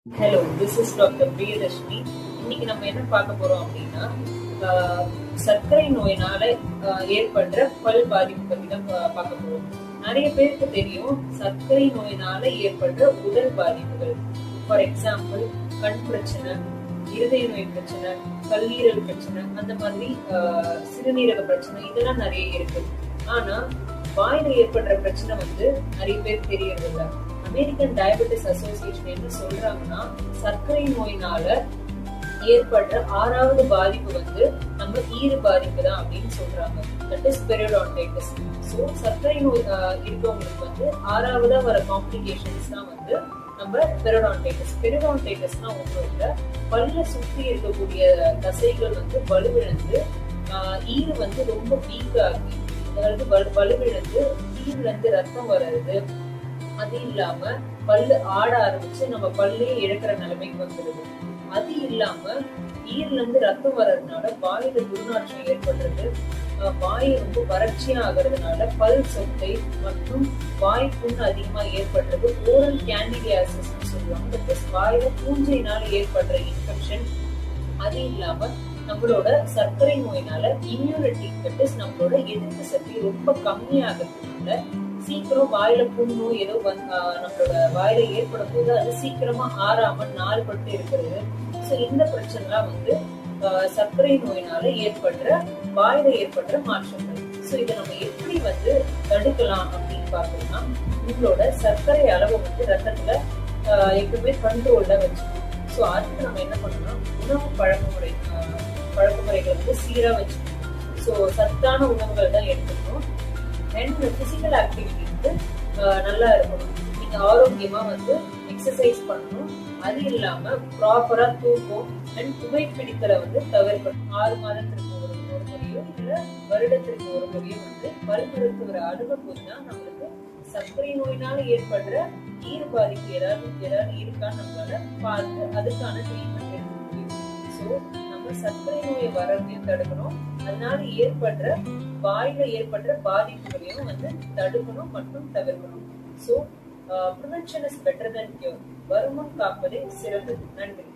Hello, this is doctor Priyadarshini. இன்னைக்கு நம்ம என்ன பார்க்க போறோம் அப்படின்னா, சர்க்கரை நோயினால ஏற்படுற பல் பாதிப்பு பத்தி தான் பார்க்க போறோம். நிறைய பேருக்கு தெரியும் சர்க்கரை நோயினால ஏற்படுற உடல் பாதிப்புகள். ஃபார் எக்ஸாம்பிள், கண் பிரச்சனை, இருதய நோய் பிரச்சனை, கல்லீரல் பிரச்சனை, அந்த மாதிரி சிறுநீரக பிரச்சனை, இதெல்லாம் நிறைய இருக்கு. ஆனா வாயில ஏற்படுற பிரச்சனை நிறைய பேர் தெரியறது இல்லை. அமெரிக்கன் டயபெட்டிஸ் அசோசியேஷன் என்ன சொல்றாங்கன்னா, சர்க்கரை நோயினால ஏற்படுற 6வது பாதிப்பு நம்ம ஈறு பாதிப்பு தான் அப்படின்னு சொல்றாங்க. That is பெரியோடான்டைட்டிஸ். ஸோ சர்க்கரை நோய் இருக்கவங்களுக்கு 6வதா வர காம்ப்ளிகேஷன்ஸ் தான் நம்ம பெரியோடான்டைட்டிஸ். பெரியோடான்டைட்டிஸ்னா ஒன்றும் இல்லை, பல்ல சுற்றி இருக்கக்கூடிய தசைகள் வலுவிழந்து ஈறு ரொம்ப வீக் ஆகி, அதாவது வலுவிழந்து ஈருல இருந்து ரத்தம் வர்றது, அது இல்லாம பல்லு ஆட ஆரம்பிச்சு நம்ம பல்லே இழக்கிற நிலைமைக்கு வந்துடுது. அது இல்லாம ஈர்ல இருந்து ரத்தம் வர்றதுனால வாயில துர்நாற்றம் ஏற்படுறது, வாய் ரொம்ப வறட்சியா ஆகுறதுனால பல் சொத்தை மற்றும் வாய் புண்ணு அதிகமா ஏற்படுறது, ஓரல் கேண்டிடியாசிஸ் சொல்லுவாங்க, வாயில பூஞ்சையினால ஏற்படுற இன்ஃபெக்ஷன். அது இல்லாம நம்மளோட சர்க்கரை நோயினால இம்யூனிட்டி, தட் இஸ் நம்மளோட எதிர்ப்பு சக்தி ரொம்ப கம்மியாகிறதுனால சீக்கிரம் வாயில புண்ணு ஏதோ நம்மளோட வாயில ஏற்படும் போது அது சீக்கிரமா ஆறாம நாள்பட்டு இருக்கிறது. ஸோ இந்த பிரச்சனைலாம் சர்க்கரை நோயினால ஏற்படுற வாயில ஏற்படுற மாற்றங்கள். ஸோ இதை நம்ம எப்படி தடுக்கலாம் அப்படின்னு பார்த்தோம்னா, உங்களோட சர்க்கரை அளவு ரத்தத்துல எப்பவுமே கண்ட்ரோல்ல வச்சுக்கணும். ஸோ அதுக்கு நம்ம என்ன பண்ணணும்னா, உணவு பழக்கமுறைகள் சீரா வச்சுக்கணும். ஸோ சத்தான உணவுகள் தான் எடுத்துக்கணும். அண்ட் பிசிக்கல் ஆக்டிவிட்டி நல்லா இருக்கணும். நீங்க ஆரோக்கியமா எக்ஸசைஸ் பண்ணணும். அது இல்லாம ப்ராப்பரா தூக்கம் அண்ட் புகைப்பிடித்தலை தவிர்க்கணும். 6 மாதத்திற்கு ஒரு முறையோ இல்ல வருடத்திற்கு ஒரு முறையோ பல் மருத்துவரை அணுகும் போதுதான் நம்மளுக்கு சர்க்கரை நோயினால ஏற்படுற ஈறு பாதிப்பு ஏதாவது இருக்கான்னு நம்மளால பார்த்து அதுக்கான ட்ரீட்மெண்ட் எடுக்க முடியும். ஸோ நம்ம சர்க்கரை நோயை வர்றதையும் தடுக்கணும், அதனால ஏற்படுற வாயில ஏற்படுற பாதிப்புகளையும் தடுக்கணும் மற்றும் தவிர்க்கணும். So prevention is better then cure. வருமுன் காப்பதே சிறந்தது. நன்றி.